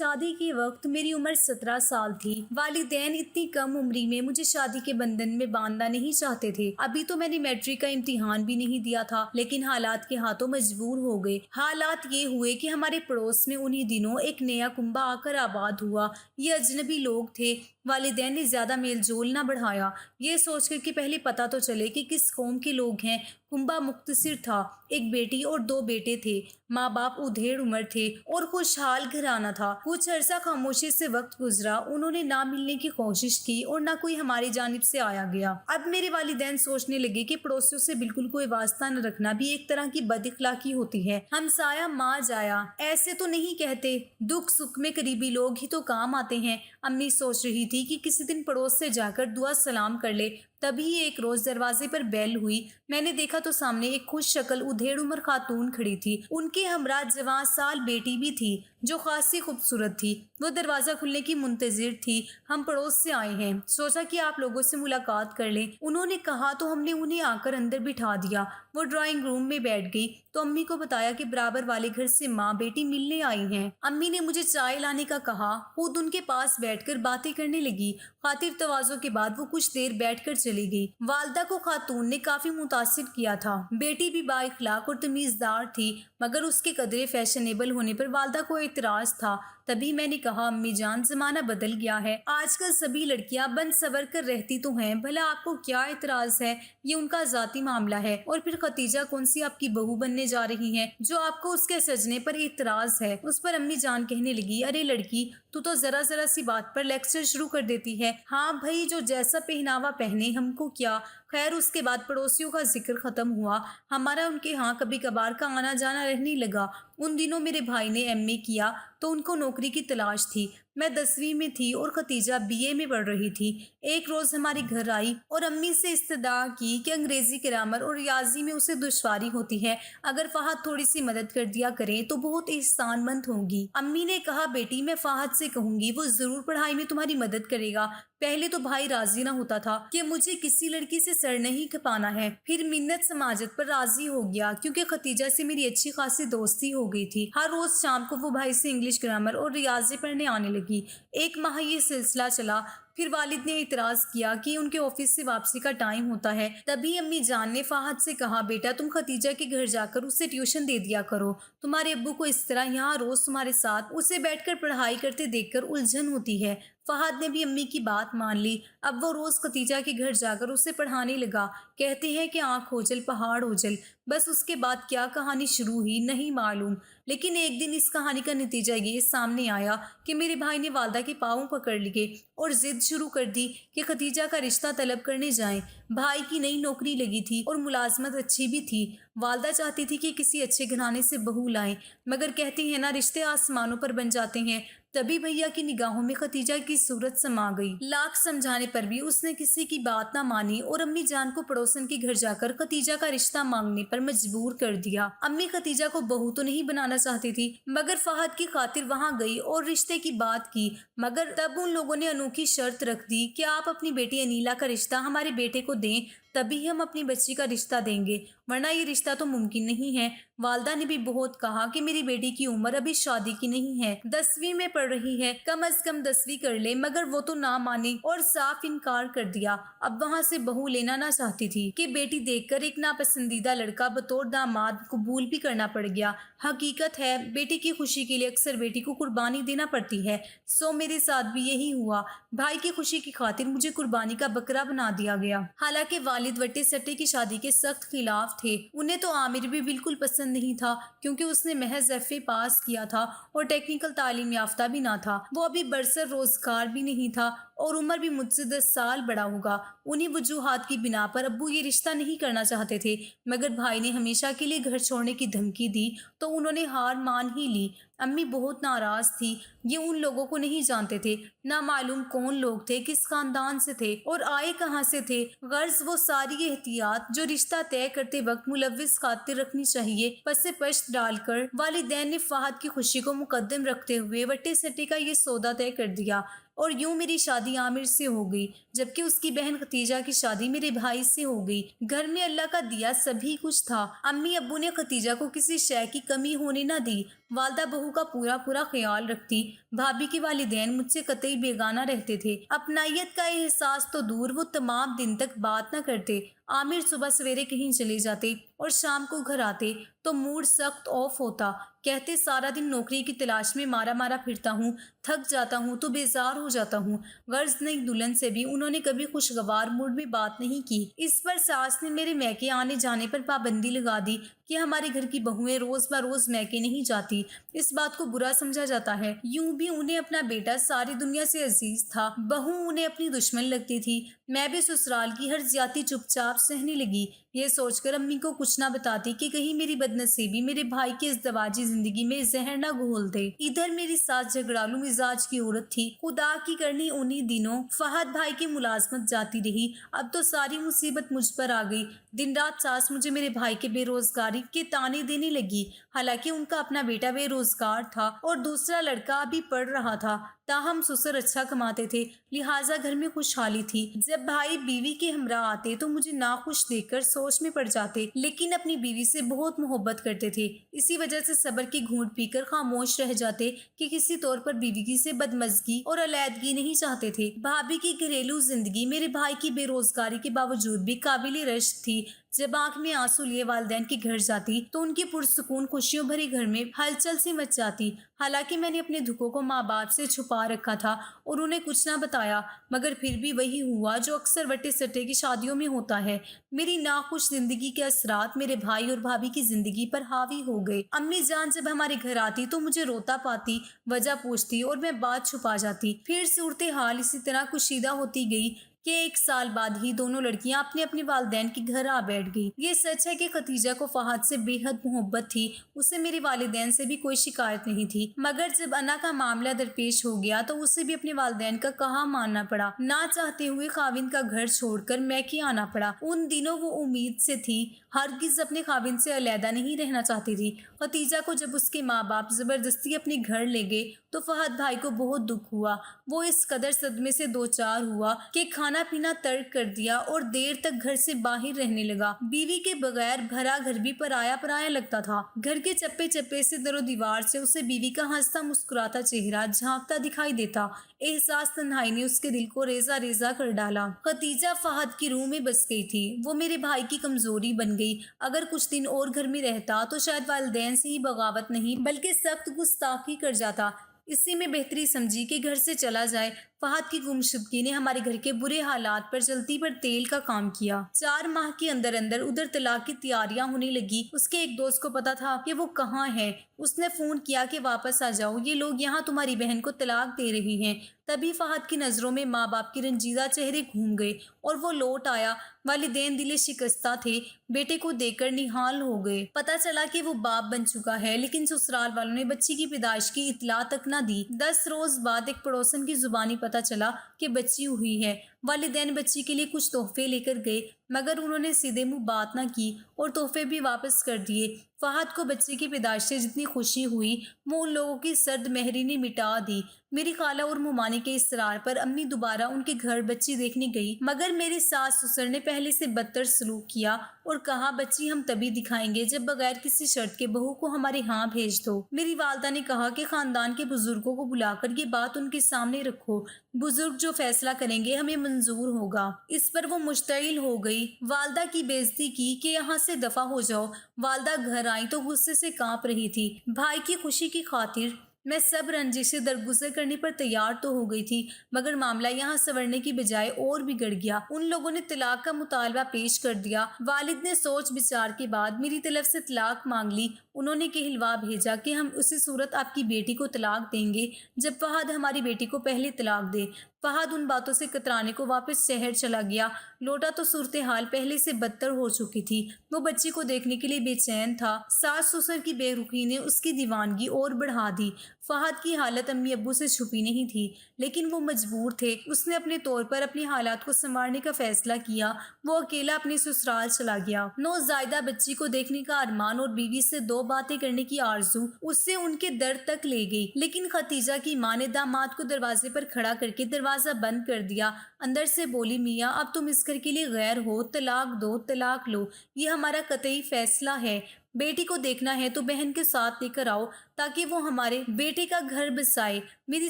شادی کے وقت میری عمر 17 سال تھی۔ والدین اتنی کم عمری میں مجھے شادی کے بندھن میں باندھنا نہیں چاہتے تھے۔ ابھی تو میں نے میٹرک کا امتحان بھی نہیں دیا تھا، لیکن حالات کے ہاتھوں مجبور ہو گئے۔ حالات یہ ہوئے کہ ہمارے پڑوس میں انہی دنوں ایک نیا کنبہ آ کر آباد ہوا۔ یہ اجنبی لوگ تھے۔ والدین نے زیادہ میل جول نہ بڑھایا، یہ سوچ کر کہ پہلے پتہ تو چلے کہ کس قوم کے لوگ ہیں۔ کنبہ مختصر تھا، ایک بیٹی اور 2 بیٹے تھے۔ ماں باپ ادھیڑ عمر تھے اور خوشحال گھرانہ تھا۔ کچھ عرصہ خاموشی سے وقت گزرا، انہوں نے نہ ملنے کی کوشش کی اور نہ کوئی ہماری جانب سے آیا گیا۔ اب میرے والدین سوچنے لگے کہ پڑوسیوں سے بالکل کوئی واسطہ نہ رکھنا بھی ایک طرح کی بد اخلاقی ہوتی ہے۔ ہمسایہ ماں جایا ایسے تو نہیں کہتے، دکھ سکھ میں قریبی لوگ ہی تو کام آتے ہیں۔ امی سوچ رہی تھی کہ کسی دن پڑوس سے جا کر دعا سلام کر لے، تبھی ایک روز دروازے پر بیل ہوئی۔ میں نے دیکھا تو سامنے ایک خوش شکل ادھیڑ عمر خاتون کھڑی تھی۔ ان کے ہمراہ جوان سال بیٹی بھی تھی جو خاصی خوبصورت تھی۔ وہ دروازہ کھلنے کی منتظر تھی۔ ہم پڑوس سے آئے ہیں، سوچا کہ آپ لوگوں سے ملاقات کر لیں، انہوں نے کہا تو ہم نے انہیں آ کر اندر بٹھا دیا۔ وہ ڈرائنگ روم میں بیٹھ گئی تو امی کو بتایا کہ برابر والے گھر سے ماں بیٹی ملنے آئی ہیں۔ امی نے مجھے چائے لانے کا کہا، خود ان کے پاس بیٹھ کر باتیں کرنے لگی۔ خاطر تواضع کے بعد وہ کچھ دیر بیٹھ کر چلی گئی۔ والدہ کو خاتون نے کافی متاثر کیا تھا۔ بیٹی بھی با اخلاق اور تمیزدار تھی، مگر اس کے قدرے فیشنیبل ہونے پر والدہ کو اعتراض تھا۔ تبھی میں نے کہا، امی جان زمانہ بدل گیا ہے، آج کل سبھی لڑکیاں بن سور کر رہتی تو ہیں، بھلا آپ کو کیا اعتراض ہے؟ یہ ان کا ذاتی معاملہ ہے۔ اور پھر ختیجہ کون سی آپ کی بہو بننے جا رہی ہے جو آپ کو اس کے سجنے پر اعتراض ہے؟ اس پر امی جان کہنے لگی، ارے لڑکی، تو ذرا سی بات پر لیکچر شروع کر دیتی ہے۔ ہاں بھائی، جو جیسا پہناوا پہنے ہم کو کیا۔ خیر اس کے بعد پڑوسیوں کا ذکر ختم ہوا۔ ہمارا ان کے ہاں کبھی کبھار کا آنا جانا رہنے لگا۔ ان دنوں میرے بھائی نے ایم اے کیا تو ان کو نوکری کی تلاش تھی۔ میں 10ویں میں تھی اور ختیجہ BA میں پڑھ رہی تھی۔ ایک روز ہمارے گھر آئی اور امی سے استدعا کی کہ انگریزی گرامر اور ریاضی میں اسے دشواری ہوتی ہے، اگر فہد تھوڑی سی مدد کر دیا کریں تو بہت احسان مند ہوگی۔ امی نے کہا، بیٹی میں فہد سے کہوں گی، وہ ضرور پڑھائی میں تمہاری مدد کرے گا۔ پہلے تو بھائی راضی نہ ہوتا تھا کہ مجھے کسی لڑکی سے سر نہیں کھپانا ہے، پھر منت سماجت پر راضی ہو گیا کیونکہ ختیجہ سے میری اچھی خاصی دوستی ہو گئی تھی۔ ہر روز شام کو وہ بھائی سے انگلش گرامر اور ریاضی پڑھنے آنے لگی۔ 1 ماہ یہ سلسلہ چلا، پھر والد نے اعتراض کیا کہ ان کے آفس سے واپسی کا ٹائم ہوتا ہے۔ تبھی امی جان نے فہد سے کہا، بیٹا تم ختیجہ کے گھر جا کر اسے ٹیوشن دے دیا کرو، تمہارے ابو کو اس طرح یہاں روز تمہارے ساتھ اسے بیٹھ کر پڑھائی کرتے دیکھ کر الجھن ہوتی ہے۔ فہد نے بھی امی کی بات مان لی۔ اب وہ روز ختیجہ کے گھر جا کر اسے پڑھانے لگا۔ کہتے ہیں کہ آنکھ اوجل پہاڑ اوجل، بس اس کے بعد کیا کہانی شروع ہوئی نہیں معلوم، لیکن ایک دن اس کہانی کا نتیجہ یہ سامنے آیا کہ میرے بھائی نے والدہ کے پاؤں پکڑ لیے اور ضد شروع کر دی کہ ختیجہ کا رشتہ طلب کرنے جائیں۔ بھائی کی نئی نوکری لگی تھی اور ملازمت اچھی بھی تھی۔ والدہ چاہتی تھی کہ کسی اچھے گھرانے سے بہو لائیں، مگر کہتے ہیں نا رشتے آسمانوں پر بن جاتے ہیں۔ تبھی بھیا کی نگاہوں میں ختیجہ کی صورت سما گئی۔ لاکھ سمجھانے پر بھی اس نے کسی کی بات نہ مانی اور امی جان کو پڑوسن کے گھر جا کر ختیجہ کا رشتہ مانگنے پر مجبور کر دیا۔ امی ختیجہ کو بہو تو نہیں بنانا چاہتی تھی، مگر فہد کی خاطر وہاں گئی اور رشتے کی بات کی، مگر تب ان لوگوں نے انوکھی شرط رکھ دی کہ آپ اپنی بیٹی انیلا کا رشتہ ہمارے بیٹے کو دیں، تبھی ہم اپنی بچی کا رشتہ دیں گے، ورنہ یہ رشتہ تو ممکن نہیں ہے۔ والدہ نے بھی بہت کہا کہ میری بیٹی کی عمر ابھی شادی کی نہیں ہے، 10ویں میں پڑھ رہی ہے، کم از کم 10ویں کر لے، مگر وہ تو نہ مانی اور صاف انکار کر دیا۔ اب وہاں سے بہو لینا نہ چاہتی تھی کہ بیٹی دیکھ کر ایک ناپسندیدہ لڑکا بطور داماد قبول بھی کرنا پڑ گیا۔ حقیقت ہے بیٹی کی خوشی کے لیے اکثر بیٹی کو قربانی دینا پڑتی ہے، سو میرے ساتھ بھی یہی ہوا۔ بھائی کی خوشی کی خاطر مجھے قربانی کا بکرا بنا دیا گیا۔ حالانکہ والد وٹے سٹے کی شادی کے سخت خلاف تھے، انہیں تو عامر بھی بالکل پسند نہیں تھا کیونکہ اس نے محض FA پاس کیا تھا اور ٹیکنیکل تعلیم یافتہ بھی نہ تھا۔ وہ ابھی برسر روزگار بھی نہیں تھا اور عمر بھی مجھ سے 10 سال بڑا ہوگا۔ انہی وجوہات کی بنا پر ابو یہ رشتہ نہیں کرنا چاہتے تھے، مگر بھائی نے ہمیشہ کے لیے گھر چھوڑنے کی دھمکی دی تو انہوں نے ہار مان ہی لی۔ امی بہت ناراض تھی، یہ ان لوگوں کو نہیں جانتے تھے، نہ معلوم کون لوگ تھے، کس خاندان سے تھے اور آئے کہاں سے تھے۔ غرض وہ ساری احتیاط جو رشتہ طے کرتے وقت ملوث خاطر رکھنی چاہیے پس پشت ڈال کر والدین نے فہد کی خوشی کو مقدم رکھتے ہوئے وٹے سٹے کا یہ سودا طے کر دیا، اور یوں میری شادی عامر سے ہو گئی، جبکہ اس کی بہن ختیجہ کی شادی میرے بھائی سے ہو گئی۔ گھر میں اللہ کا دیا سبھی کچھ تھا۔ امی ابو نے ختیجہ کو کسی شے کی کمی ہونے نہ دی۔ والدہ بہو کا پورا خیال رکھتی، भाभी के वालिदैन मुझसे कतई बेगाना रहते थे। अपनाइयत का एहसास तो दूर, वो तमाम दिन तक बात न करते। आमिर सुबह सवेरे कहीं चले जाते और शाम को घर आते तो मूड सख्त ऑफ होता। कहते सारा दिन नौकरी की तलाश में मारा मारा फिरता हूँ, थक जाता हूँ तो बेजार हो जाता हूँ। गर्ज नई दुल्हन से भी उन्होंने कभी खुशगवार मूड में बात नहीं की। इस पर सास ने मेरे मैके आने जाने पर पाबंदी लगा दी कि हमारे घर की बहुएं रोज ब रोज मैके नहीं जाती। इस बात को बुरा समझा जाता है। यूं भी उन्हें अपना बेटा सारी दुनिया से अजीज था, बहू उन्हें अपनी दुश्मन लगती थी। मैं भी ससुराल की हर ज्यादती चुपचाप सहने लगी, ये सोचकर अम्मी को कुछ ना बताती कि कहीं मेरी बदनसीबी मेरे भाई की इज़्दवाजी जिंदगी में जहर ना घोल दे। इधर मेरी सास झगड़ालू मिजाज की औरत थी। खुदा की करनी उन्हीं दिनों फहद भाई की मुलाजमत जाती रही। अब तो सारी मुसीबत मुझ पर आ गई। दिन रात सास मुझे मेरे भाई के बेरोजगारी के ताने देने लगी। हालांकि उनका अपना बेटा बेरोजगार था और दूसरा लड़का अभी पढ़ रहा था। ताहम ससुर अच्छा कमाते थे, लिहाजा घर में खुशहाली थी। जब भाई बीवी के हमरा आते तो मुझे नाखुश देखकर सोच में पड़ जाते, लेकिन अपनी बीवी से बहुत मोहब्बत करते थे। इसी वजह से सब्र की घूंट पीकर खामोश रह जाते कि किसी तौर पर बीवी से बदमजगी और अलैदगी नहीं चाहते थे। भाभी की घरेलू जिंदगी मेरे भाई की बेरोजगारी के बावजूद भी काबिल रश्क थी। जब आंख में आंसू लिए वालिदैन के घर जाती तो उनकी पुरसुकून खुशियों भरे घर में हलचल सी मच जाती। हालांकि मैंने अपने दुखों को माँ बाप से छुपा रखा था और उन्हें कुछ ना बताया, मगर फिर भी वही हुआ जो अक्सर वटे सट्टे की शादियों में होता है। मेरी नाखुश जिंदगी के असरात मेरे भाई और भाभी की जिंदगी पर हावी हो गए। अम्मी जान जब हमारे घर आती तो मुझे रोता पाती, वजह पूछती और मैं बात छुपा जाती। फिर सूरत हाल इसी तरह कुशीदा होती गई कि 1 साल बाद ही दोनों लड़कियां अपने अपने वालिदैन के घर आ बैठ गई। ये सच है कि खतीजा को फहद से बेहद मोहब्बत थी, उसे मेरे वालिदैन से भी कोई शिकायत नहीं थी। मगर जब अना का मामला दरपेश हो गया तो उसे भी अपने वालिदैन का कहा मानना पड़ा। ना चाहते हुए खाविंद का घर छोड़कर मैके आना पड़ा। उन दिनों वो उम्मीद से थी, हरगिज अपने खाविंद से अलहदा नहीं रहना चाहती थी। खतीजा को जब उसके माँ बाप जबरदस्ती अपने घर ले गए तो फहद भाई को बहुत दुख हुआ। वो इस कदर सदमे से दो चार हुआ कि खाना पीना तर्क कर दिया और देर तक घर से बाहर रहने लगा। बीवी के बगैर भरा घर भी पराया पराया लगता था। घर के चप्पे चप्पे से दरो दीवार से उसे बीवी का हंसता मुस्कुराता चेहरा झांकता दिखाई देता। एहसास तन्हाई ने उसके दिल को रेजा रेजा कर डाला। खतीजा फहद की रूह में बस गई थी। वो मेरे भाई की कमजोरी बन गई। अगर कुछ दिन और घर में रहता तो शायद वालिदैन से ही बगावत नहीं बल्कि सख्त गुस्ताखी कर जाता। इसी में बेहतरी समझी कि घर से चला जाए। फहद की गुमशुदगी ने हमारे घर के बुरे हालात पर चलती पर तेल का काम किया। 4 माह के अंदर अंदर उधर तलाक की तैयारियां होने लगी। उसके एक दोस्त को पता था कि वो कहाँ है। उसने फोन किया कि वापस आ जाओ, ये लोग यहाँ तुम्हारी बहन को तलाक दे रहे हैं। तभी फहद की नजरों में माँ बाप के रंजीदा चेहरे घूम गए और वो लौट आया। वालिदैन दिले शिकस्ता थे, बेटे को देखकर निहाल हो गए। पता चला कि वो बाप बन चुका है, लेकिन ससुराल वालों ने बच्ची की पैदाइश की इतला तक न दी। 10 रोज बाद एक पड़ोसन की जुबानी पता चला कि बच्ची हुई है। वालिदैन बच्ची के लिए कुछ तोहफे लेकर गए, मगर उन्होंने सीधे मुंह बात न की और तोहफे भी वापस कर दिए। फहद को बच्चे की पैदाइश से जितनी खुशी हुई वो उन लोगों की सर्द मेहरी ने मिटा दी। मेरी खाला और मुमानी के इसरार पर अम्मी दोबारा उनके घर बच्ची देखने गई, मगर मेरी सास ससुर ने पहले से बदतर सलूक किया और कहा बच्ची हम तभी दिखाएंगे जब बगैर किसी शर्त के बहू को हमारे यहाँ भेज दो। मेरी वालदा ने कहा कि खानदान के बुजुर्गों को बुलाकर ये बात उनके सामने रखो, बुजुर्ग जो फैसला करेंगे हमें मंजूर होगा। इस पर वो मुश्तइल हो गई, वालदा की बेइज्जती की कि यहाँ से दफा हो जाओ। वालदा घर आई तो गुस्से से कांप रही थी। भाई की खुशी की खातिर मैं सब रंजिशें दरगुजर करने पर तैयार तो हो गई थी, मगर मामला यहाँ संवरने की बजाय और बिगड़ गया। उन लोगों ने तलाक का मुतालबा पेश कर दिया। वालिद ने सोच विचार के बाद मेरी तरफ से तलाक मांग ली। उन्होंने कहलवा भेजा कि हम उसी सूरत आपकी बेटी को तलाक देंगे जब फहद हमारी बेटी को पहले तलाक दे। फहद उन बातों से कतराने को वापस शहर चला गया। लौटा तो सूरत हाल पहले से बदतर हो चुकी थी। वो बच्ची को देखने के लिए बेचैन था। सास ससुर की बेरुखी ने उसकी दीवानगी और बढ़ा दी। फहद की हालत अम्मी अब्बू से छुपी नहीं थी, लेकिन वो मजबूर थे। उसने अपने तौर पर अपनी हालात को संवारने का फैसला किया। वो अकेला अपने ससुराल चला गया। नौज़ायदा बच्ची को देखने का अरमान और बीवी से 2 बातें करने की आरजू उससे उनके दर तक ले गई। लेकिन खतीजा की माँ ने दामाद को दरवाजे पर खड़ा करके दरवाजा बंद कर दिया। अंदर से बोली, मियाँ अब तुम इस घर के लिए गैर हो, तलाक दो, तलाक लो, ये हमारा कतई फैसला है। बेटी को देखना है तो बहन के साथ लेकर आओ ताकि वो हमारे बेटे का घर बसाए। मेरी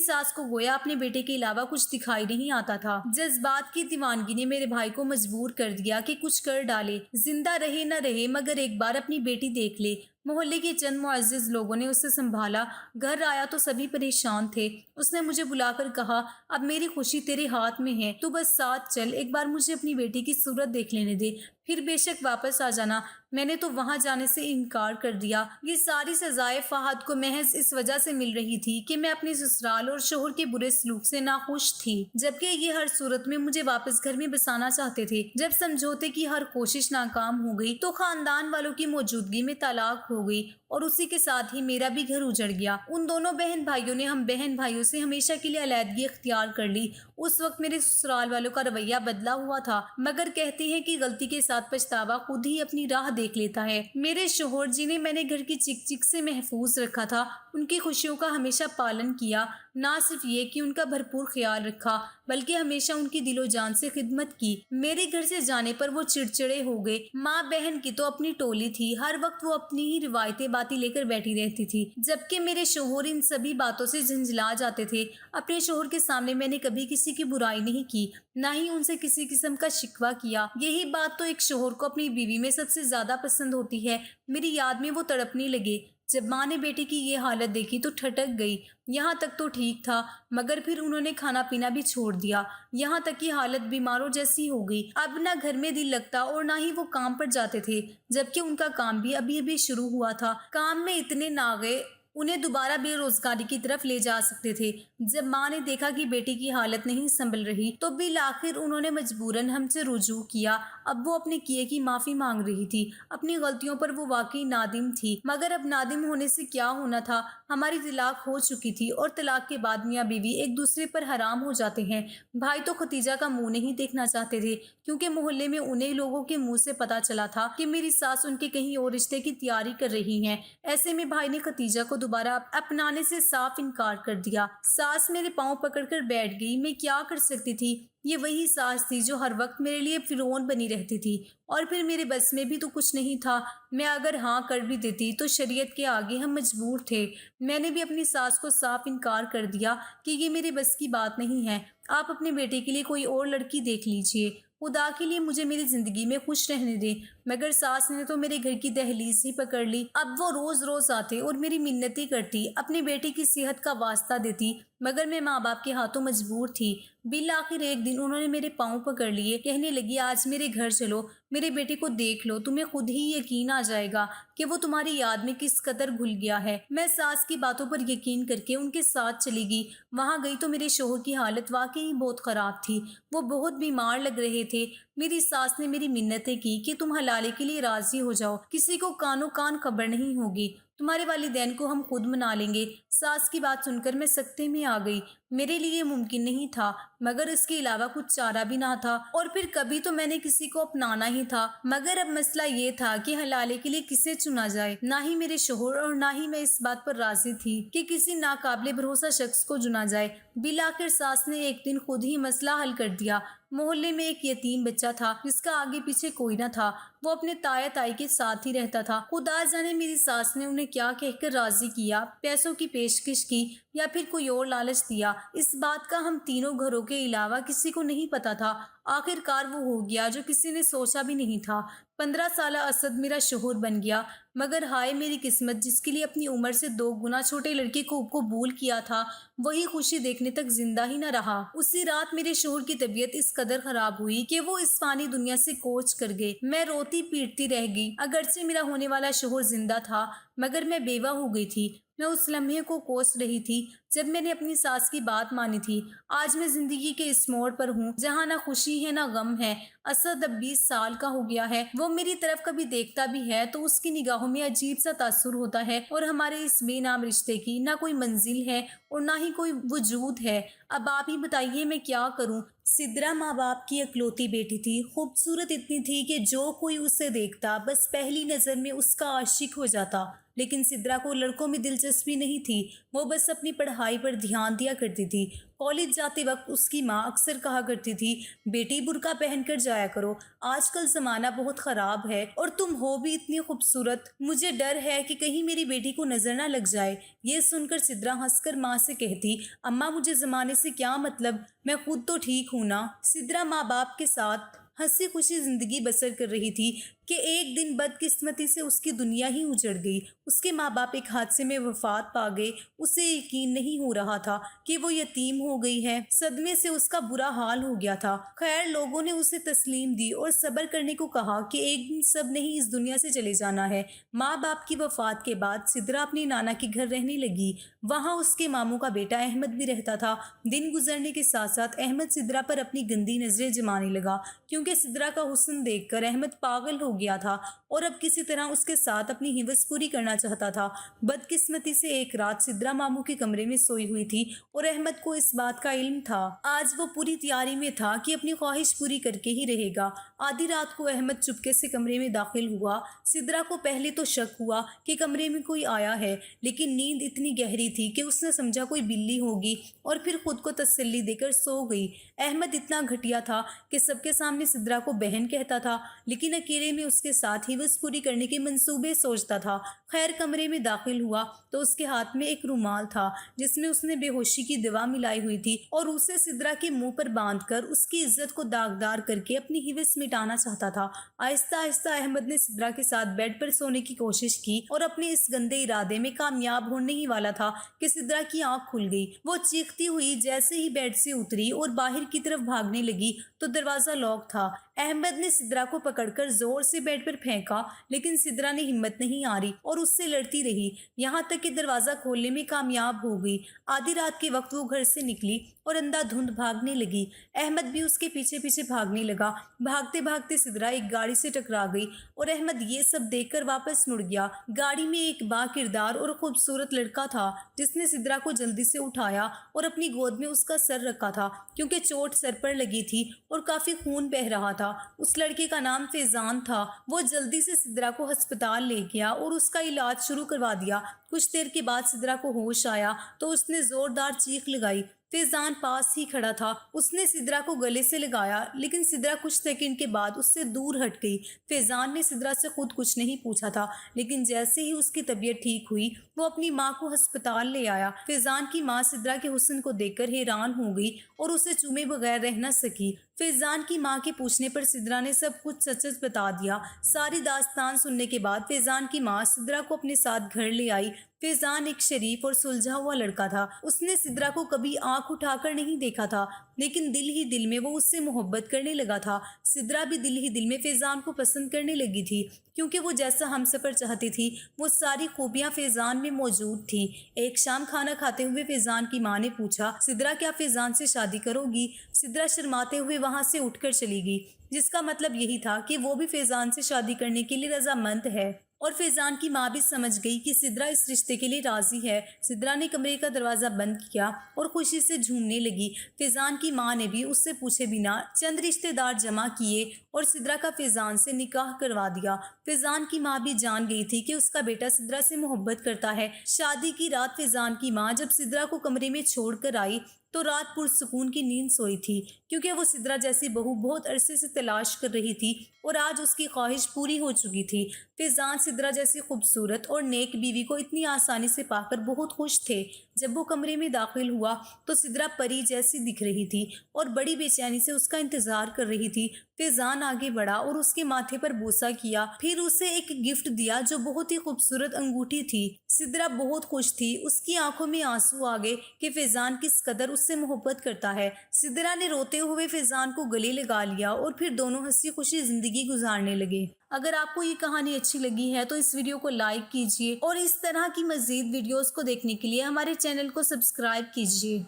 सास को गोया अपने बेटे के अलावा कुछ दिखाई नहीं आता था। जज्बात की दीवानगी ने मेरे भाई को मजबूर कर दिया कि कुछ कर डाले, जिंदा रहे न रहे मगर एक बार अपनी बेटी देख ले। मोहल्ले के चंद मुअज़्ज़िज़ लोगों ने उसे संभाला। घर आया तो सभी परेशान थे। उसने मुझे बुलाकर कहा, अब मेरी खुशी तेरे हाथ में है, तू बस साथ चल, एक बार मुझे अपनी बेटी की सूरत देख लेने दे, फिर बेशक वापस आ जाना। मैंने तो वहां जाने से इनकार कर दिया। ये सारी सजाएं फहद को महज इस वजह से मिल रही थी कि मैं अपने ससुराल और शोहर के बुरे सलूक से नाखुश थी, जबकि ये हर सूरत में मुझे वापस घर में बसाना चाहते थे। जब समझौते की हर कोशिश नाकाम हो गई तो खानदान वालों की मौजूदगी में तलाक हो गई और उसी के साथ ही मेरा भी घर उजड़ गया। उन दोनों बहन भाइयों ने हम बहन भाइयों से हमेशा के लिए अलहदगी इख्तियार कर ली। उस वक्त मेरे ससुराल वालों का रवैया बदला हुआ था, मगर कहते हैं कि गलती के साथ पछतावा खुद ही अपनी राह देख लेता है। मेरे शोहर जिन्हें मैंने घर की चिक चिक से महफूज रखा था, उनकी खुशियों का हमेशा पालन किया। ना सिर्फ ये कि उनका भरपूर ख्याल रखा, बल्कि हमेशा उनकी दिलो जान से खिदमत की। मेरे घर से जाने पर वो चिड़चिड़े हो गए। माँ बहन की तो अपनी टोली थी, हर वक्त वो अपनी ही रिवायतें बातें लेकर बैठी रहती थी, जबकि मेरे शोहर इन सभी बातों से झंझला जाते थे। अपने शोहर के सामने मैंने कभी किसी की बुराई नहीं की, ना ही उनसे किसी किस्म का शिकवा किया। यही बात तो एक शोहर को अपनी बीवी में सबसे ज्यादा पसंद होती है। मेरी याद में वो तड़पने लगे। जब माँ ने बेटी की ये हालत देखी तो ठटक गई। यहाँ तक तो ठीक था, मगर फिर उन्होंने खाना पीना भी छोड़ दिया। यहाँ तक कि हालत बीमारों जैसी हो गई। अब ना घर में दिल लगता और ना ही वो काम पर जाते थे, जबकि उनका काम भी अभी अभी शुरू हुआ था। काम में इतने नागे उन्हें दोबारा बेरोजगारी की तरफ ले जा सकते थे। जब माँ ने देखा कि बेटी की हालत नहीं संभल रही तो बिल आखिर उन्होंने मजबूरन हमसे रुजू किया। अब वो अपने किए की माफी मांग रही थी। अपनी गलतियों पर वो वाकई नादिम थी, मगर अब नादिम होने से क्या होना था। हमारी तलाक हो चुकी थी और तलाक के बाद मियाँ बीवी एक दूसरे पर हराम हो जाते हैं। भाई तो खतीजा का मुंह नहीं देखना चाहते थे, क्योंकि मोहल्ले में उन्हें लोगों के मुंह से पता चला था कि मेरी सास उनके कहीं और रिश्ते की तैयारी कर रही हैं। ऐसे में भाई ने खतीजा को दोबारा अपनाने से साफ इनकार कर दिया। सास मेरे पांव पकड़कर बैठ गई। मैं क्या कर सकती थी? ये वही सास थी जो हर वक्त मेरे लिए फिरौन बनी रहती थी, और फिर मेरे बस में भी तो कुछ नहीं था। मैं अगर हाँ कर भी देती तो शरीयत के आगे हम मजबूर थे। मैंने भी अपनी सास को साफ इनकार कर दिया कि ये मेरे बस की बात नहीं है, आप अपने बेटे के लिए कोई और लड़की देख लीजिए, खुदा के लिए मुझे मेरी जिंदगी में खुश रहने दें। मगर सास ने तो मेरे घर की दहलीज ही पकड़ ली। अब वो रोज रोज आते और मेरी मिन्नतें करती, अपने बेटे की सेहत का वास्ता देती, मगर मैं माँ बाप के हाथों मजबूर थी। बिल आखिर एक दिन उन्होंने मेरे पाँव पकड़ लिए, कहने लगी, आज मेरे घर चलो, मेरे बेटे को देख लो, तुम्हें खुद ही यकीन आ जाएगा कि वो तुम्हारी याद में किस कदर घुल गया है। मैं सास की बातों पर यकीन करके उनके साथ चली गई। वहां गई तो मेरे शोहर की हालत वाकई बहुत खराब थी। वो बहुत बीमार लग रहे थे। मेरी सास ने मेरी मिन्नतें की कि तुम हलाले के लिए राजी हो जाओ, किसी को कानो कान खबर नहीं होगी, तुम्हारे वालिदैन को हम खुद मना लेंगे। सास की बात सुनकर मैं सख्ते में आ गई। मेरे लिए मुमकिन नहीं था, मगर इसके अलावा कुछ चारा भी ना था। और फिर कभी तो मैंने किसी को अपनाना ही था, मगर अब मसला ये था कि हलाले के लिए किसे चुना जाए। ना ही मेरे शोहर और ना ही मैं इस बात पर राजी थी कि किसी नाकाबिले भरोसा शख्स को चुना जाए। बिल आखिर सास ने एक दिन खुद ही मसला हल कर दिया। मोहल्ले में एक यतीम बच्चा था जिसका आगे पीछे कोई न था। वो अपने ताया ताई के साथ ही रहता था। खुदा जाने मेरी सास ने उन्हें क्या कहकर राजी किया, पैसों की पेशकश की या फिर कोई और लालच दिया, इस बात का हम तीनों घरों के अलावा किसी को नहीं पता था। आखिरकार वो हो गया जो किसी ने सोचा भी नहीं था। 15 साल असद मेरा शोहर बन गया। मगर हाय मेरी किस्मत, जिसके लिए अपनी उम्र से 2 गुना छोटे लड़के को कबूल किया था, वही खुशी देखने तक जिंदा ही न रहा। उसी रात मेरे शोहर की तबीयत इस कदर खराब हुई कि वो इस फानी दुनिया से कोच कर गए। मैं रोती पीटती रह गई। अगरचे मेरा होने वाला शोहर जिंदा था, मगर मैं बेवा हो गई थी। मैं उस लम्हे को कोस रही थी जब मैंने अपनी सास की बात मानी थी। आज मैं जिंदगी के इस मोड़ पर हूँ जहाँ ना खुशी है ना गम है। असद अब 20 साल का हो गया है। वो मेरी तरफ कभी देखता भी है तो उसकी निगाहों में अजीब सा तासुर होता है, और हमारे इस बेनाम रिश्ते की ना कोई मंजिल है और ना ही कोई वजूद है। अब आप ही बताइए मैं क्या करूँ। सिद्रा माँ बाप की इकलौती बेटी थी। खूबसूरत इतनी थी कि जो कोई उसे देखता बस पहली नजर में उसका आशिक हो जाता। لیکن سدرا کو لڑکوں میں دلچسپی نہیں تھی، وہ بس اپنی پڑھائی پر دھیان دیا کرتی تھی۔ کالج جاتے وقت اس کی ماں اکثر کہا کرتی تھی، بیٹی برقع پہن کر جایا کرو، آج کل زمانہ بہت خراب ہے اور تم ہو بھی اتنی خوبصورت، مجھے ڈر ہے کہ کہیں میری بیٹی کو نظر نہ لگ جائے۔ یہ سن کر سدرا ہنس کر ماں سے کہتی، اماں مجھے زمانے سے کیا مطلب، میں خود تو ٹھیک ہوں نا۔ سدرا ماں باپ کے ساتھ ہنسی خوشی زندگی بسر کر رہی تھی کہ ایک دن بدقسمتی سے اس کی دنیا ہی اجڑ گئی۔ اس کے ماں باپ ایک حادثے میں وفات پا گئے۔ اسے یقین نہیں ہو رہا تھا کہ وہ یتیم ہو گئی ہے۔ صدمے سے اس کا برا حال ہو گیا تھا۔ خیر لوگوں نے اسے تسلیم دی اور صبر کرنے کو کہا کہ ایک دن سب نے ہی اس دنیا سے چلے جانا ہے۔ ماں باپ کی وفات کے بعد سدرا اپنی نانا کے گھر رہنے لگی۔ وہاں اس کے ماموں کا بیٹا احمد بھی رہتا تھا۔ دن گزرنے کے ساتھ ساتھ احمد سدرا پر اپنی گندی نظریں جمانے لگا، کیونکہ سدرا کا حسن دیکھ کر احمد پاگل ہو گیا تھا اور اب کسی طرح اس کے ساتھ اپنی ہوس پوری کرنا چاہتا تھا۔ بدقسمتی سے ایک رات سدرا ماموں کے کمرے میں سوئی ہوئی تھی اور احمد کو اس بات کا علم تھا۔ آج وہ پوری تیاری میں تھا کہ اپنی خواہش پوری کر کے ہی رہے گا۔ آدھی رات کو احمد چپکے سے کمرے میں داخل ہوا۔ سدرا کو پہلے تو شک ہوا کہ کمرے میں کوئی آیا ہے، لیکن نیند اتنی گہری تھی کہ اس نے سمجھا کوئی بلی ہوگی اور پھر خود کو تسلی دے کر سو گئی۔ احمد اتنا گھٹیا تھا کہ سب کے سامنے سدرا کو بہن کہتا تھا، لیکن اکیلے میں اس کے ساتھ ہی ہوس پوری کرنے کے منصوبے سوچتا تھا۔ خیر کمرے میں داخل ہوا تو اس کے ہاتھ میں ایک رومال تھا جس میں اس نے بے ہوشی کی دوا ملائی ہوئی تھی اور اسے سدرا کے منہ پر باندھ کر اس کی عزت کو داغدار کر کے اپنی ہوس مٹانا چاہتا تھا۔ آہستہ آہستہ احمد نے سدرا کے ساتھ بیڈ پر سونے کی کوشش کی اور اپنے اس گندے ارادے میں کامیاب ہونے ہی والا تھا کہ سدرا کی آنکھ کھل گئی۔ وہ چیختی ہوئی جیسے ہی بیڈ سے اتری اور باہر کی طرف بھاگنے لگی تو دروازہ لاک تھا۔ احمد نے سدرا کو پکڑ کر زور سے بیڈ پر پھینکا، لیکن سدرا نے ہمت نہیں ہاری اور اس سے لڑتی رہی، یہاں تک کہ دروازہ کھولنے میں کامیاب ہو گئی۔ آدھی رات کے وقت وہ گھر سے نکلی اور اندھا دھند بھاگنے لگی۔ احمد بھی اس کے پیچھے پیچھے بھاگنے لگا۔ بھاگتے بھاگتے سدرا ایک گاڑی سے ٹکرا گئی اور احمد یہ سب دیکھ کر واپس مڑ گیا۔ گاڑی میں ایک با کردار اور خوبصورت لڑکا تھا جس نے سدرا کو جلدی سے اٹھایا اور اپنی گود میں اس کا سر رکھا تھا، کیونکہ چوٹ سر پر لگی تھی اور کافی خون بہہ رہا تھا۔ اس لڑکے کا نام فیضان تھا۔ وہ جلدی سے سدرا کو ہسپتال لے گیا اور اس کا علاج شروع کروا دیا۔ کچھ دیر کے بعد سدرا کو ہوش آیا تو اس نے زوردار چیخ لگائی۔ فیضان پاس ہی کھڑا تھا۔ اس نے سدرا کو گلے سے لگایا، لیکن سدرا کچھ سیکنڈ کے بعد اس سے دور ہٹ گئی۔ فیضان نے سدرا سے خود کچھ نہیں پوچھا تھا، لیکن جیسے ہی اس کی طبیعت ٹھیک ہوئی وہ اپنی ماں کو ہسپتال لے آیا۔ فیضان کی ماں سدرا کے حسن کو دیکھ کر حیران ہو گئی اور اسے چومے بغیر رہ نہ سکی۔ فیضان کی ماں کے پوچھنے پر سدرا نے سب کچھ سچ سچ بتا دیا۔ ساری داستان سننے کے بعد فیضان کی ماں سدرا کو اپنے ساتھ گھر لے آئی۔ فیضان ایک شریف اور سلجھا ہوا لڑکا تھا۔ اس نے سدرا کو کبھی آنکھ اٹھا کر نہیں دیکھا تھا، لیکن دل ہی دل میں وہ اس سے محبت کرنے لگا تھا۔ سدرا بھی دل ہی دل میں فیضان کو پسند کرنے لگی تھی، کیونکہ وہ جیسا ہمسفر چاہتی تھی وہ ساری خوبیاں فیضان میں موجود تھی۔ ایک شام کھانا کھاتے ہوئے فیضان کی ماں نے پوچھا، سدرا کیا فیضان سے شادی کرو گی؟ سدرا شرماتے ہوئے وہاں سے اٹھ کر چلی گئی، جس کا مطلب یہی تھا کہ وہ بھی فیضان سے شادی کرنے کے لیے رضامند ہے۔ اور فیضان کی ماں بھی سمجھ گئی کہ سدرا اس رشتے کے لیے راضی ہے۔ سدرا نے کمرے کا دروازہ بند کیا اور خوشی سے جھومنے لگی۔ فیضان کی ماں نے بھی اس سے پوچھے بنا چند رشتے دار جمع کیے اور سدرا کا فیضان سے نکاح کروا دیا۔ فیضان کی ماں بھی جان گئی تھی کہ اس کا بیٹا سدرا سے محبت کرتا ہے۔ شادی کی رات فیضان کی ماں جب سدرا کو کمرے میں چھوڑ کر آئی تو رات پرسکون کی نیند سوئی تھی، کیونکہ وہ سدرا جیسی بہو بہت عرصے سے تلاش کر رہی تھی اور آج اس کی خواہش پوری ہو چکی تھی۔ فیضان سدرا جیسی خوبصورت اور نیک بیوی کو اتنی آسانی سے پا کر بہت خوش تھے۔ جب وہ کمرے میں داخل ہوا تو سدرا پری جیسی دکھ رہی تھی اور بڑی بے چینی سے اس کا انتظار کر رہی تھی۔ فیضان آگے بڑھا اور اس کے ماتھے پر بوسہ کیا، پھر اسے ایک گفٹ دیا جو بہت ہی خوبصورت انگوٹھی تھی۔ سدرا بہت خوش تھی، اس کی آنکھوں میں آنسو آ گئے کہ فیضان کس قدر اس سے محبت کرتا ہے۔ سدرا نے روتے ہوئے فیضان کو گلے لگا لیا اور پھر دونوں ہنسی خوشی زندگی گزارنے لگے۔ اگر آپ کو یہ کہانی اچھی لگی ہے تو اس ویڈیو کو لائک کیجیے اور اس طرح کی مزید ویڈیوز کو دیکھنے کے لیے ہمارے چینل کو سبسکرائب کیجیے۔